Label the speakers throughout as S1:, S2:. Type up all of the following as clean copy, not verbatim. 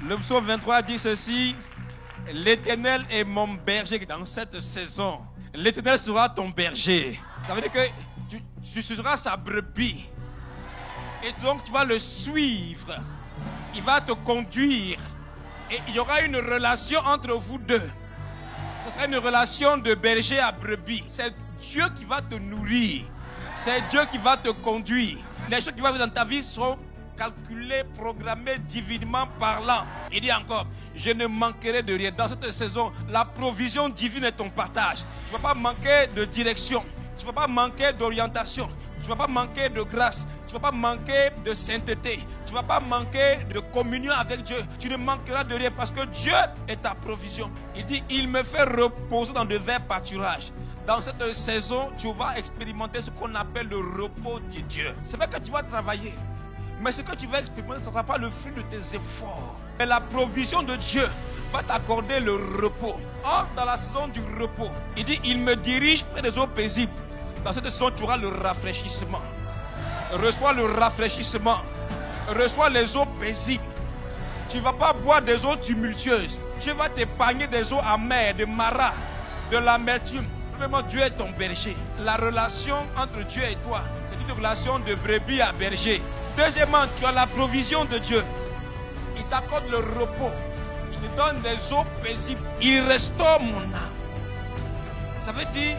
S1: Le psaume 23 dit ceci: l'Éternel est mon berger dans cette saison. L'Éternel sera ton berger. Ça veut dire que tu seras sa brebis. Et donc tu vas le suivre. Il va te conduire. Et il y aura une relation entre vous deux. Ce sera une relation de berger à brebis. C'est Dieu qui va te nourrir. C'est Dieu qui va te conduire. Les choses qui vont arriver dans ta vie seront calculées, programmées divinement parlant. Il dit encore: je ne manquerai de rien. Dans cette saison, la provision divine est ton partage. Tu ne vas pas manquer de direction. Tu ne vas pas manquer d'orientation. Tu ne vas pas manquer de grâce. Tu ne vas pas manquer de sainteté. Tu ne vas pas manquer de communion avec Dieu. Tu ne manqueras de rien parce que Dieu est ta provision. Il dit: il me fait reposer dans de verts pâturages. Dans cette saison, tu vas expérimenter ce qu'on appelle le repos de Dieu. C'est vrai que tu vas travailler, mais ce que tu vas expérimenter, ce ne sera pas le fruit de tes efforts. Mais la provision de Dieu va t'accorder le repos. Or, dans la saison du repos, il dit: il me dirige près des eaux paisibles. Dans cette saison, tu auras le rafraîchissement. Reçois le rafraîchissement. Reçois les eaux paisibles. Tu ne vas pas boire des eaux tumultueuses. Dieu va t'épargner des eaux amères, de maras, de l'amertume. Premièrement, Dieu est ton berger. La relation entre Dieu et toi, c'est une relation de brebis à berger. Deuxièmement, tu as la provision de Dieu. Il t'accorde le repos. Il te donne des eaux paisibles. Il restaure mon âme. Ça veut dire,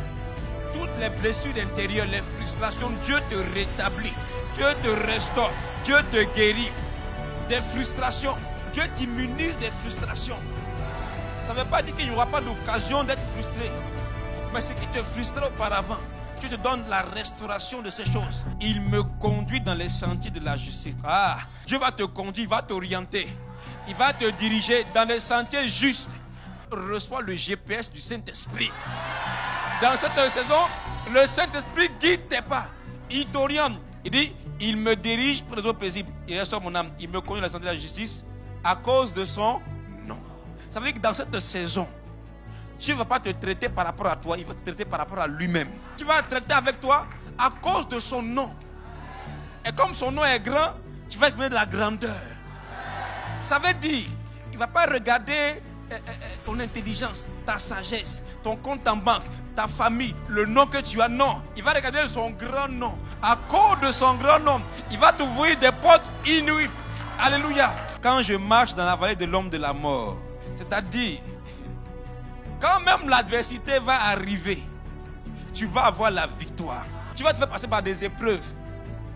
S1: toutes les blessures intérieures, les frustrations, Dieu te rétablit. Dieu te restaure. Dieu te guérit. Des frustrations, Dieu t'immunise des frustrations. Ça ne veut pas dire qu'il n'y aura pas d'occasion d'être frustré. Mais ce qui te frustrait auparavant, Dieu te donne la restauration de ces choses. Il me conduit dans les sentiers de la justice. Ah, Dieu va te conduire, il va t'orienter. Il va te diriger dans les sentiers justes. Reçois le GPS du Saint-Esprit. Dans cette saison, le Saint-Esprit guide tes pas. Il t'oriente. Il dit: il me dirige près des eaux paisibles. Il restaure mon âme. Il me conduit dans les sentiers de la justice à cause de son nom. Ça veut dire que dans cette saison, Dieu ne va pas te traiter par rapport à toi, il va te traiter par rapport à lui-même. Tu vas traiter avec toi à cause de son nom. Et comme son nom est grand, tu vas exprimer de la grandeur. Ça veut dire, il ne va pas regarder ton intelligence, ta sagesse, ton compte en banque, ta famille, le nom que tu as. Non, il va regarder son grand nom. À cause de son grand nom, il va t'ouvrir des portes inouïes. Alléluia. Quand je marche dans la vallée de l'ombre de la mort, c'est-à-dire, quand même l'adversité va arriver, tu vas avoir la victoire. Tu vas te faire passer par des épreuves,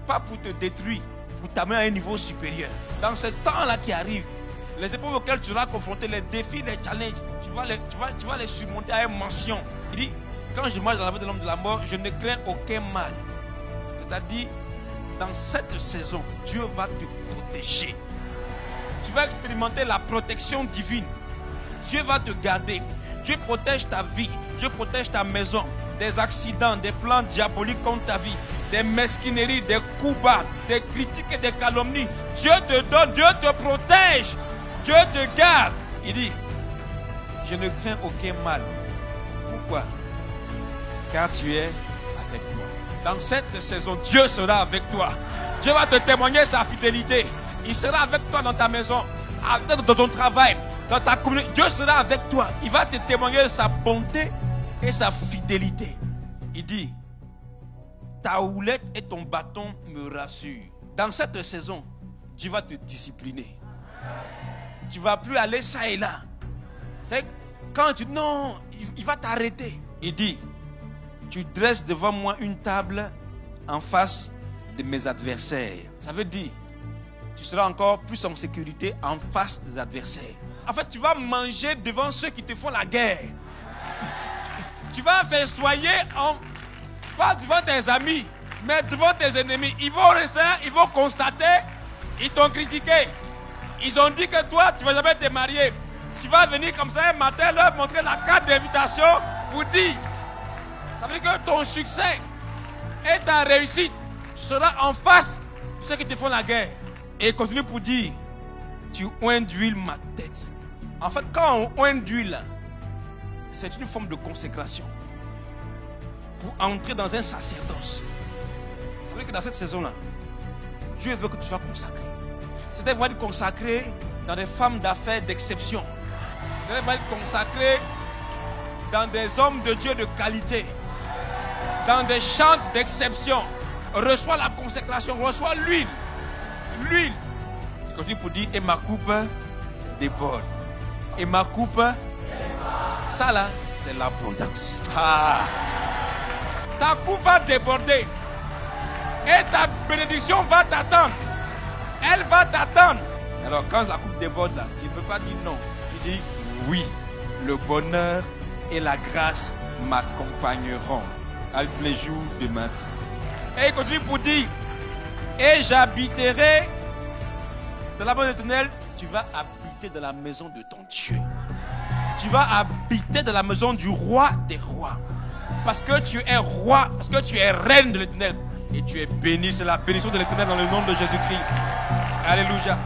S1: pas pour te détruire, pour t'amener à un niveau supérieur. Dans ce temps-là qui arrive, les épreuves auxquelles tu seras confronté, les défis, les challenges, tu vas les surmonter à une mention. Il dit: quand je marche dans la vallée de l'ombre de la mort, je ne crains aucun mal. C'est-à-dire, dans cette saison, Dieu va te protéger. Tu vas expérimenter la protection divine. Dieu va te garder. Dieu protège ta vie, Dieu protège ta maison des accidents, des plans diaboliques contre ta vie, des mesquineries, des coups bas, des critiques et des calomnies. Dieu te donne, Dieu te protège, Dieu te garde. Il dit: je ne crains aucun mal. Pourquoi? Car tu es avec moi. Dans cette saison, Dieu sera avec toi. Dieu va te témoigner sa fidélité. Il sera avec toi dans ta maison, dans ton travail, dans ta communauté. Dieu sera avec toi. Il va te témoigner sa bonté et sa fidélité. Il dit: ta houlette et ton bâton me rassurent. Dans cette saison, Dieu va te discipliner. Tu ne vas plus aller ça et là. Quand tu... Non, il va t'arrêter. Il dit: tu dresses devant moi une table en face de mes adversaires. Ça veut dire, tu seras encore plus en sécurité en face des adversaires. En fait, tu vas manger devant ceux qui te font la guerre. Tu vas festoyer pas devant tes amis, mais devant tes ennemis. Ils vont rester là, ils vont constater, ils t'ont critiqué. Ils ont dit que toi, tu ne vas jamais te marier. Tu vas venir comme ça un matin, leur montrer la carte d'invitation pour dire. Ça veut dire que ton succès et ta réussite sera en face de ceux qui te font la guerre. Et il continue pour dire: tu oins d'huile ma tête. En fait, quand on oint d'huile, c'est une forme de consécration pour entrer dans un sacerdoce. Ça veut dire que dans cette saison-là, Dieu veut que tu sois consacré. C'est-à-dire consacré dans des femmes d'affaires d'exception. Vous allez être consacré dans des hommes de Dieu de qualité, dans des chants d'exception. Reçois la consécration, reçois l'huile. L'huile. Il continue pour dire, et ma coupe déborde. Et ma coupe déborde. Ça là, c'est l'abondance. Ah. Ta coupe va déborder. Et ta bénédiction va t'attendre. Elle va t'attendre. Alors quand la coupe déborde là, tu ne peux pas dire non. Tu dis oui, le bonheur et la grâce m'accompagneront à tous les jours de ma vie. Et il continue pour dire, et j'habiterai dans la maison de l'Éternel. Tu vas habiter dans la maison de ton Dieu. Tu vas habiter dans la maison du roi des rois. Parce que tu es roi, parce que tu es reine de l'Éternel. Et tu es béni, c'est la bénédiction de l'Éternel dans le nom de Jésus-Christ. Alléluia.